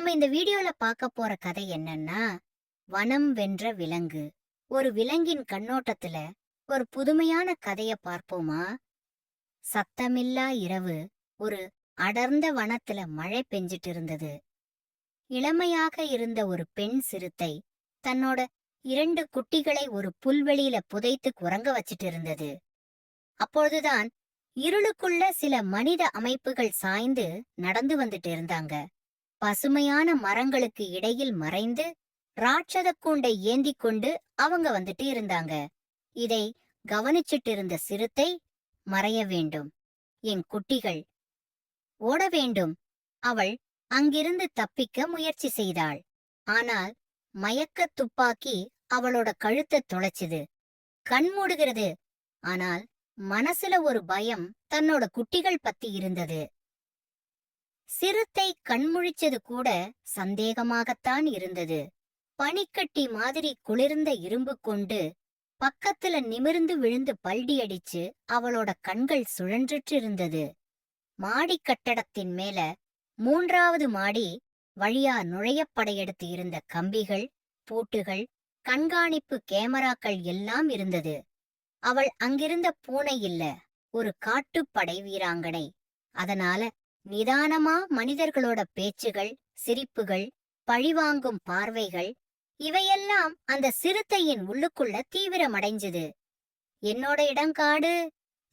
நாம இந்த வீடியோல பார்க்க போற கதை என்னன்னா, வனம் வென்ற விலங்கு. ஒரு விலங்கின் கண்ணோட்டத்துல ஒரு புதுமையான கதைய பார்ப்போமா? சத்தமில்லா இரவு. ஒரு அடர்ந்த வனத்துல மழை பெஞ்சிட்டு இருந்தது. இளமையாக இருந்த ஒரு பெண் சிறுத்தை தன்னோட 2 குட்டிகளை ஒரு புல்வெளியில புதைத்து உறங்க வச்சிட்டு இருந்தது. அப்பொழுதுதான் இருளுக்குள்ள சில மனித அமைப்புகள் சாய்ந்து நடந்து வந்துட்டு இருந்தாங்க. பசுமையான மரங்களுக்கு இடையில் மறைந்து ராட்சத கூண்டை ஏந்தி கொண்டு அவங்க வந்துட்டு இருந்தாங்க. இதை கவனிச்சிட்டு இருந்த சிறுத்தை, மறைய வேண்டும், என் குட்டிகள் ஓட வேண்டும். அவள் அங்கிருந்து தப்பிக்க முயற்சி செய்தாள். ஆனால் மயக்க துப்பாக்கி அவளோட கழுத்தை தொலைச்சுது. கண் மூடுகிறது. ஆனால் மனசுல ஒரு பயம் தன்னோட குட்டிகள் பத்தி இருந்தது. சிறுத்தை கண்முழிச்சது கூட சந்தேகமாகத்தான் இருந்தது. பனிக்கட்டி மாதிரி குளிர்ந்த இரும்பு கொண்டு பக்கத்துல நிமிர்ந்து விழுந்து பல்டி அடிச்சு அவளோட கண்கள் சுழன்றுட்டு இருந்தது. மாடி கட்டடத்தின் மேல 3வது மாடி வழியா நுழையப்படையெடுத்து இருந்த கம்பிகள், பூட்டுகள், கண்காணிப்பு கேமராக்கள் எல்லாம் இருந்தது. அவள் அங்கிருந்த பூனை இல்ல, ஒரு காட்டுப்படை வீராங்கனை. அதனால நிதானமா மனிதர்களோட பேச்சுகள், சிரிப்புகள், பழிவாங்கும் பார்வைகள், இவையெல்லாம் அந்த சிறுத்தையின் உள்ளுக்குள்ள தீவிரமடைஞ்சது. என்னோட இடங்காடு,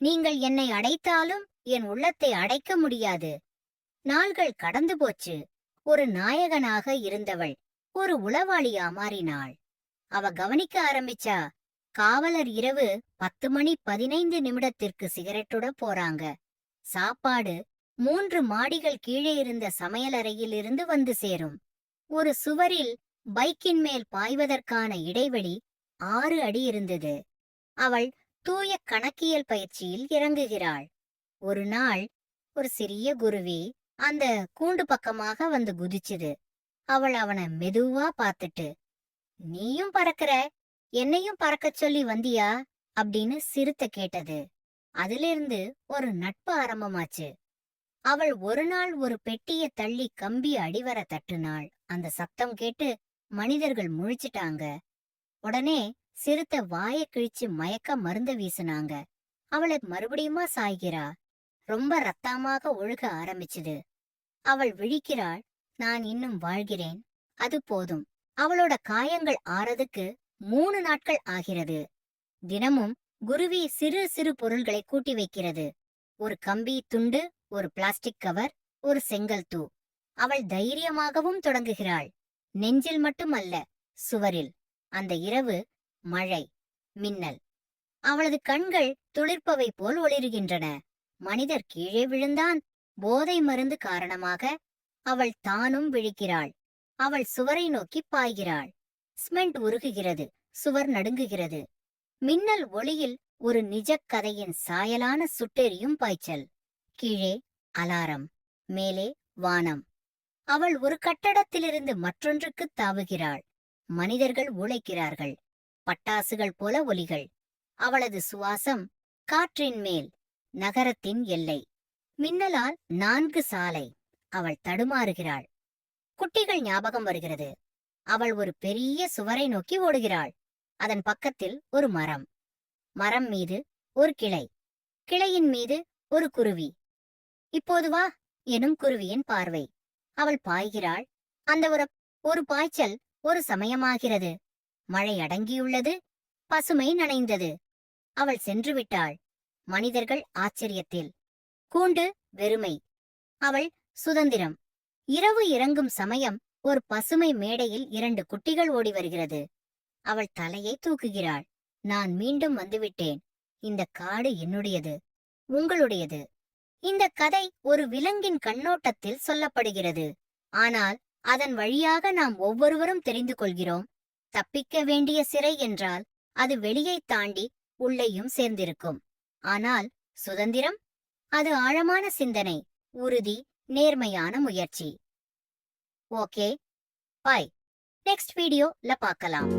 நீங்கள் என்னை அடைத்தாலும் என் உள்ளத்தை அடைக்க முடியாது. நாள்கள் கடந்து போச்சு. ஒரு நாயகனாக இருந்தவள் ஒரு உளவாளியா மாறினாள். அவ கவனிக்க ஆரம்பிச்சா, காவலர் இரவு 10 மணி 15 நிமிடத்திற்கு சிகரெட்டுட போறாங்க. சாப்பாடு 3 மாடிகள் கீழே இருந்த சமையலறையில் இருந்து வந்து சேரும். ஒரு சுவரில் பைக்கின் மேல் பாய்வதற்கான இடைவெளி 6 அடி இருந்தது. அவள் தூய கணக்கியல் பயிற்சியில் இறங்குகிறாள். ஒரு நாள் ஒரு சிறிய குருவி அந்த கூண்டு பக்கமாக வந்து குதிச்சுது. அவள் அவனை மெதுவா பார்த்துட்டு, நீயும் பறக்கிற, என்னையும் பறக்கச் சொல்லி வந்தியா அப்படின்னு சிறுத்தை கேட்டது. அதிலிருந்து ஒரு நட்பு ஆரம்பமாச்சு. அவள் ஒரு நாள் ஒரு பெட்டிய தள்ளி கம்பி அடிவர தட்டுனாள். அந்த சத்தம் கேட்டு மனிதர்கள் முழிச்சிட்டாங்க. உடனே சிறுத்தை வாயை கிழிச்சு மயக்க மருந்த வீசினாங்க. அவளை மறுபடியுமா சாய்கிறா. ரொம்ப ரத்தமாக ஒழுக ஆரம்பிச்சுது. அவள் விழிக்கிறாள். நான் இன்னும் வாழ்கிறேன், அது போதும். அவளோட காயங்கள் ஆறதுக்கு 3 நாட்கள் ஆகிறது. தினமும் குருவி சிறு சிறு பொருள்களை கூட்டி வைக்கிறது. ஒரு கம்பி துண்டு, ஒரு பிளாஸ்டிக் கவர், ஒரு செங்கல் தூ. அவள் தைரியமாகவும் தொடங்குகிறாள். நெஞ்சில் மட்டுமல்ல, சுவரில். அந்த இரவு மழை, மின்னல். அவளது கண்கள் துளிர்ப்பவை போல் ஒளிருகின்றன. மனிதர் கீழே விழுந்தான். போதை மருந்து காரணமாக அவள் தானும் விழிக்கிறாள். அவள் சுவரை நோக்கி பாய்கிறாள். சிமெண்ட் உருகுகிறது, சுவர் நடுங்குகிறது. மின்னல் ஒளியில் ஒரு நிஜக் கதையின் சாயலான சுட்டெரியும் பாய்ச்சல். கீழே அலாரம், மேலே வானம். அவள் ஒரு கட்டடத்திலிருந்து மற்றொன்றுக்கு தாவுகிறாள். மனிதர்கள் உழைக்கிறார்கள். பட்டாசுகள் போல ஒலிகள். அவளது சுவாசம் காற்றின் மேல். நகரத்தின் எல்லை. மின்னலால் 4 சாலை. அவள் தடுமாறுகிறாள். குட்டிகள் ஞாபகம் வருகிறது. அவள் ஒரு பெரிய சுவரை நோக்கி ஓடுகிறாள். அதன் பக்கத்தில் ஒரு மரம். மரம் மீது ஒரு கிளை. கிளையின் மீது ஒரு குருவி. இப்போது வா எனும் குருவியின் பார்வை. அவள் பாய்கிறாள். அந்த ஒரு பாய்ச்சல் ஒரு சமயமாகிறது. மழை அடங்கியுள்ளது. பசுமை நனைந்தது. அவள் சென்று விட்டாள். மனிதர்கள் ஆச்சரியத்தில். கூண்டு வெறுமை. அவள் சுதந்திரம். இரவு இறங்கும் சமயம் ஒரு பசுமை மேடையில் 2 குட்டிகள் ஓடி வருகிறது. அவள் தலையை தூக்குகிறாள். நான் மீண்டும் வந்துவிட்டேன். இந்த காடு என்னுடையது, உங்களுடையது. இந்த கதை ஒரு விலங்கின் கண்ணோட்டத்தில் சொல்லப்படுகிறது. ஆனால் அதன் வழியாக நாம் ஒவ்வொருவரும் தெரிந்து கொள்கிறோம், தப்பிக்க வேண்டிய சிறை என்றால் அது வெளியை தாண்டி உள்ளேயும் சேர்ந்திருக்கும். ஆனால் சுதந்திரம், அது ஆழமான சிந்தனை, உறுதி, நேர்மையான முயற்சி. Okay, by. நெக்ஸ்ட் வீடியோல பார்க்கலாம்.